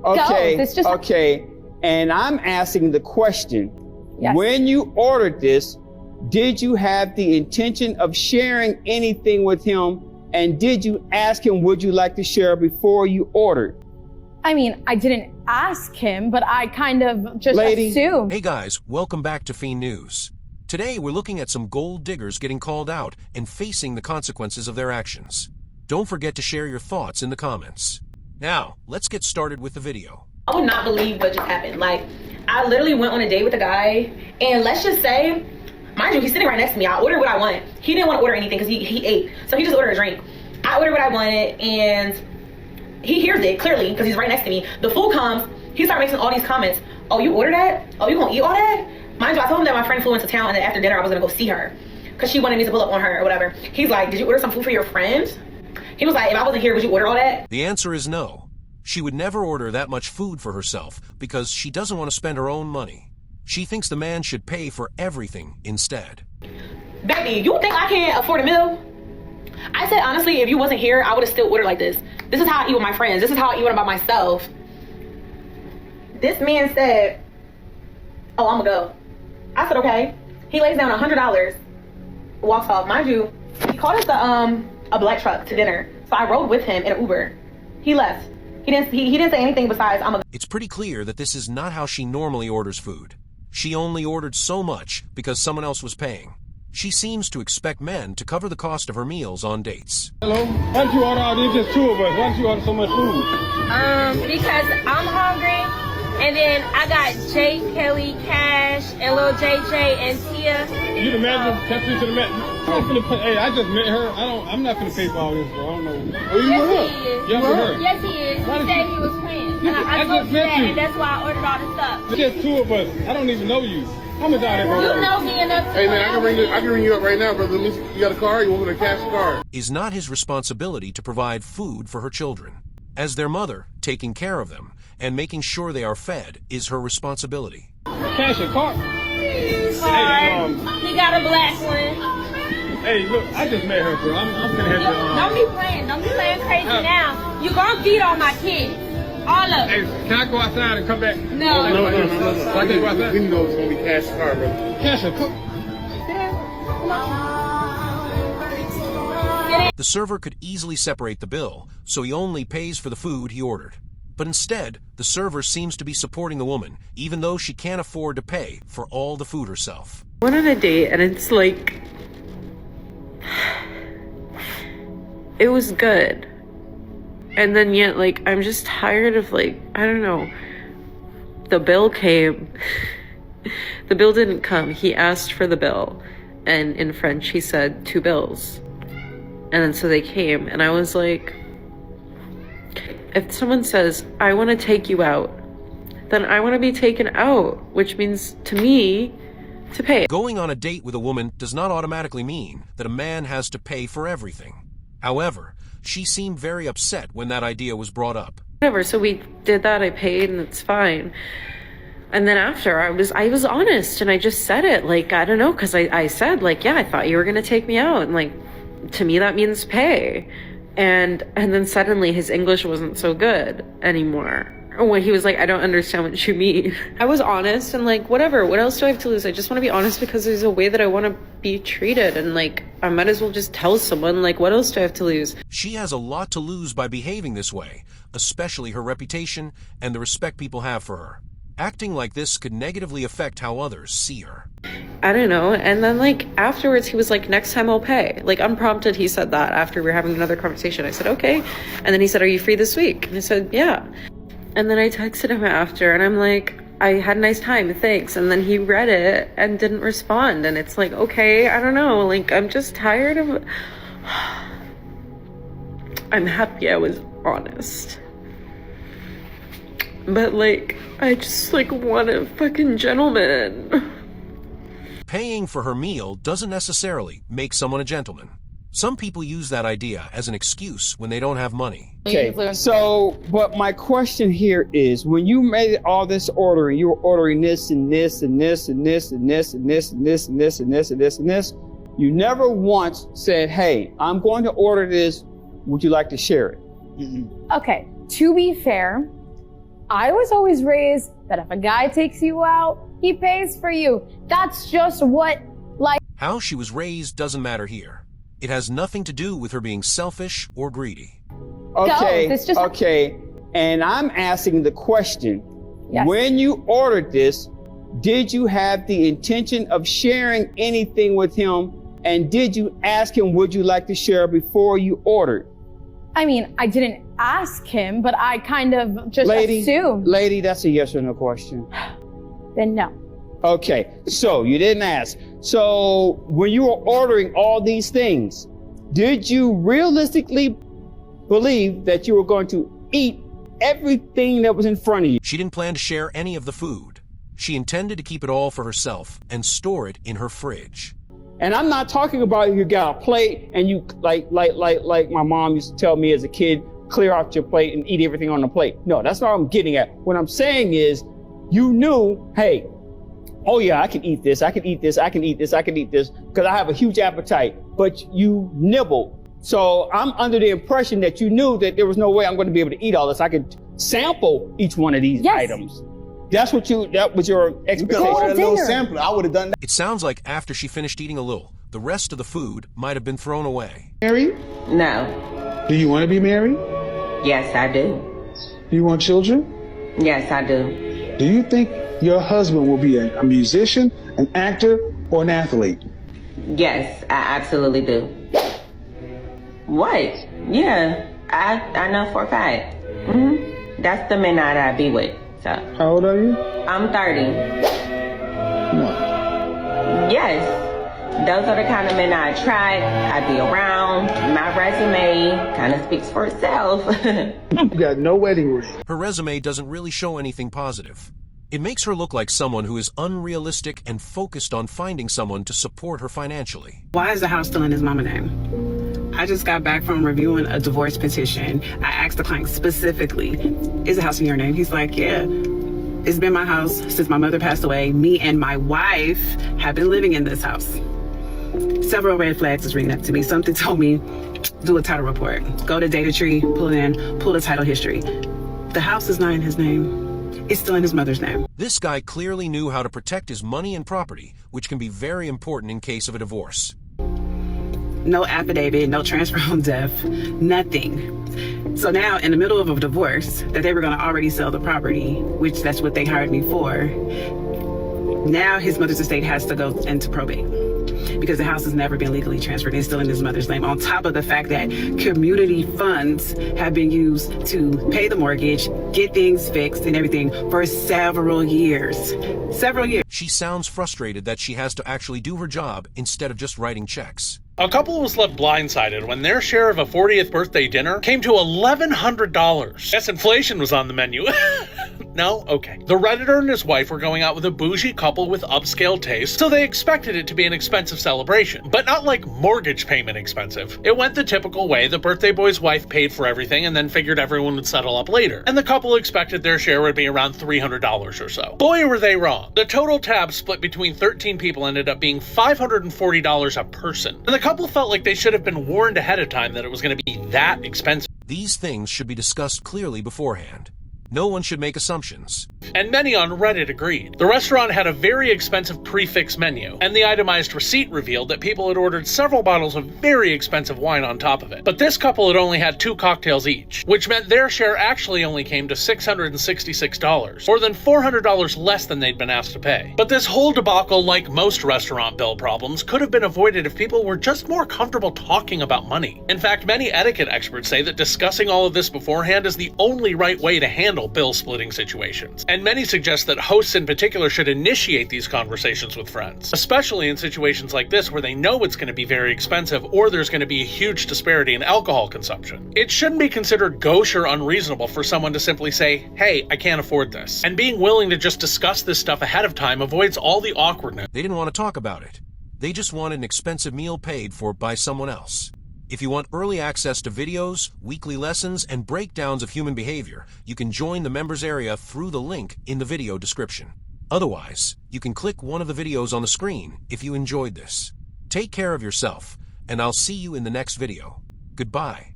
Okay, This just okay. And I'm asking the question, Yes. when you ordered this, did you have the intention of sharing anything with him? And did you ask him, would you like to share before you ordered? I mean, I didn't ask him, but I kind of just Lady. assumed. Hey guys, welcome back to Fiend News. Today we're looking at some gold diggers getting called out and facing the consequences of their actions. Don't forget to share your thoughts in the comments. Now, let's get started with the video. I would not believe what just happened. Like, I literally went on a date with a guy, and let's just say, mind you, he's sitting right next to me. I ordered what I wanted. He didn't want to order anything because he ate, so he just ordered a drink. I ordered what I wanted, and he hears it clearly because he's right next to me. The food comes, he starts making all these comments. Oh, you ordered that? Oh, you gonna eat all that? Mind you, I told him that my friend flew into town, and then after dinner I was gonna go see her because she wanted me to pull up on her or whatever. He's like, did you order some food for your friend? He was like, if I wasn't here, would you order all that? The answer is no. She would never order that much food for herself because she doesn't want to spend her own money. She thinks the man should pay for everything instead. Baby, you think I can't afford a meal? I said, honestly, if you wasn't here, I would have still ordered like this. This is how I eat with my friends. This is how I eat when I'm by myself. This man said, oh, I'm gonna go. I said, okay. He lays down $100, walks off. Mind you, he called us a black truck to dinner. So I rode with him in an Uber. He left. He didn't say anything besides, I'm gonna. It's pretty clear that this is not how she normally orders food. She only ordered so much because someone else was paying. She seems to expect men to cover the cost of her meals on dates. Hello? Why did you order all these? Just two of us. Why did you order so much food? Because I'm hungry, and then I got Jay, Kelly, Cash, and Lil JJ and Tia. You the manager? Catch you to the manager. I'm not gonna pay. Hey, I just met her. I'm not gonna pay for all this, bro. I don't know. Oh, you Yes, with he her? is. Yeah, with her. Yes, he is. He Why did said you- he was paying. You- And I I told just you met that, you. and that's why I ordered all this stuff. Just two of us. I don't even know you. How much out of You that? know me enough to Hey man, I know can ring you up right now, brother. You got a car? You want me to cash the car? Is not his responsibility to provide food for her children. As their mother, taking care of them and making sure they are fed is her responsibility. Cash a car. Card. He got a black one. Hey, look, I just met her, bro. I'm gonna have to. Don't be playing. Don't be playing crazy now. You gonna feed on my kids. All of Hey, them. can I go outside and come back? No. No. I can go outside. We know it's gonna be cash the car, brother. Cash a car. The server could easily separate the bill, so he only pays for the food he ordered. But instead, the server seems to be supporting the woman, even though she can't afford to pay for all the food herself. Went on a date and it's like, it was good. And then yet, like, I'm just tired of, like, I don't know. The bill came. The bill didn't come. He asked for the bill. And in French, he said 2 bills. And then so they came. And I was like, if someone says, I want to take you out, then I want to be taken out, which means to me to pay. Going on a date with a woman does not automatically mean that a man has to pay for everything. However, she seemed very upset when that idea was brought up. Whatever, so we did that, I paid, and it's fine. And then after, I was honest, and I just said it, like, I don't know, because I said, like, yeah, I thought you were going to take me out, and, like, to me that means pay. And then suddenly his English wasn't so good anymore. When he was like, I don't understand what you mean. I was honest and like, whatever, what else do I have to lose? I just want to be honest because there's a way that I want to be treated. And like, I might as well just tell someone, like, what else do I have to lose? She has a lot to lose by behaving this way, especially her reputation and the respect people have for her. Acting like this could negatively affect how others see her. I don't know. And then like afterwards he was like, next time I'll pay. Like unprompted he said that after we were having another conversation. I said, okay. And then he said, are you free this week? And I said, yeah. And then I texted him after and I'm like, I had a nice time, thanks. And then he read it and didn't respond. And it's like, okay, I don't know. Like, I'm just tired of... I'm happy I was honest. But like, I just like want a fucking gentleman. Paying for her meal doesn't necessarily make someone a gentleman. Some people use that idea as an excuse when they don't have money. Okay, so, but my question here is, when you made all this ordering, you were ordering this and this and this and this and this and this and this and this and this and this and this, you never once said, hey, I'm going to order this, would you like to share it? Okay, to be fair, I was always raised that if a guy takes you out, he pays for you. That's just what life. How she was raised doesn't matter here. It has nothing to do with her being selfish or greedy. Okay, No, it's just- okay. And I'm asking the question, Yes. when you ordered this, did you have the intention of sharing anything with him? And did you ask him, would you like to share before you ordered? I mean, I didn't ask him, but I kind of just assumed. Lady, that's a yes or no question. Then no. Okay, so you didn't ask. So when you were ordering all these things, did you realistically believe that you were going to eat everything that was in front of you? She didn't plan to share any of the food. She intended to keep it all for herself and store it in her fridge. And I'm not talking about you got a plate and you like my mom used to tell me as a kid, clear out your plate and eat everything on the plate. No, that's not what I'm getting at. What I'm saying is you knew, hey, oh yeah, I can eat this, I can eat this, I can eat this, I can eat this, because I have a huge appetite, but you nibble. So I'm under the impression that you knew that there was no way I'm going to be able to eat all this. I could sample each one of these items. That was your expectation. order a little sampler. I would have done that. It sounds like after she finished eating a little, the rest of the food might have been thrown away. Married? No. Do you want to be married? Yes, I do. Do you want children? Yes, I do. Do you think your husband will be a musician, an actor, or an athlete? Yes, I absolutely do. What? Yeah, I know for a fact. That's the men that I be with. So. How old are you? I'm 30. No. Yes, those are the kind of men I attract, I be around. My resume kind of speaks for itself. You got no wedding ring. Her resume doesn't really show anything positive. It makes her look like someone who is unrealistic and focused on finding someone to support her financially. Why is the house still in his mama's name? I just got back from reviewing a divorce petition. I asked the client specifically, is the house in your name? He's like, yeah. It's been my house since my mother passed away. Me and my wife have been living in this house. Several red flags is ringing up to me. Something told me, do a title report. Go to data tree, pull it in, pull the title history. The house is not in his name. It's still in his mother's name. This guy clearly knew how to protect his money and property, which can be very important in case of a divorce. No affidavit, no transfer on death, nothing. So now in the middle of a divorce that they were going to already sell the property, which that's what they hired me for. Now his mother's estate has to go into probate because the house has never been legally transferred. It's still in his mother's name, on top of the fact that community funds have been used to pay the mortgage, get things fixed and everything for several years. Several years. She sounds frustrated that she has to actually do her job instead of just writing checks. A couple was left blindsided when their share of a 40th birthday dinner came to $1,100. Yes, inflation was on the menu. No? Okay. The Redditor and his wife were going out with a bougie couple with upscale taste, so they expected it to be an expensive celebration, but not like mortgage payment expensive. It went the typical way. The birthday boy's wife paid for everything and then figured everyone would settle up later, and the couple expected their share would be around $300 or so. Boy, were they wrong. The total tab split between 13 people ended up being $540 a person, and the couple felt like they should have been warned ahead of time that it was going to be that expensive. These things should be discussed clearly beforehand. No one should make assumptions. And many on Reddit agreed. The restaurant had a very expensive prefix menu, and the itemized receipt revealed that people had ordered several bottles of very expensive wine on top of it. But this couple had only had 2 cocktails each, which meant their share actually only came to $666, more than $400 less than they'd been asked to pay. But this whole debacle, like most restaurant bill problems, could have been avoided if people were just more comfortable talking about money. In fact, many etiquette experts say that discussing all of this beforehand is the only right way to handle bill splitting situations, and many suggest that hosts in particular should initiate these conversations with friends, especially in situations like this where they know it's going to be very expensive or there's going to be a huge disparity in alcohol consumption. It shouldn't be considered gauche or unreasonable for someone to simply say, hey, I can't afford this, and being willing to just discuss this stuff ahead of time avoids all the awkwardness. They didn't want to talk about it. They just wanted an expensive meal paid for by someone else. If you want early access to videos, weekly lessons, and breakdowns of human behavior, you can join the members area through the link in the video description. Otherwise, you can click one of the videos on the screen if you enjoyed this. Take care of yourself, and I'll see you in the next video. Goodbye.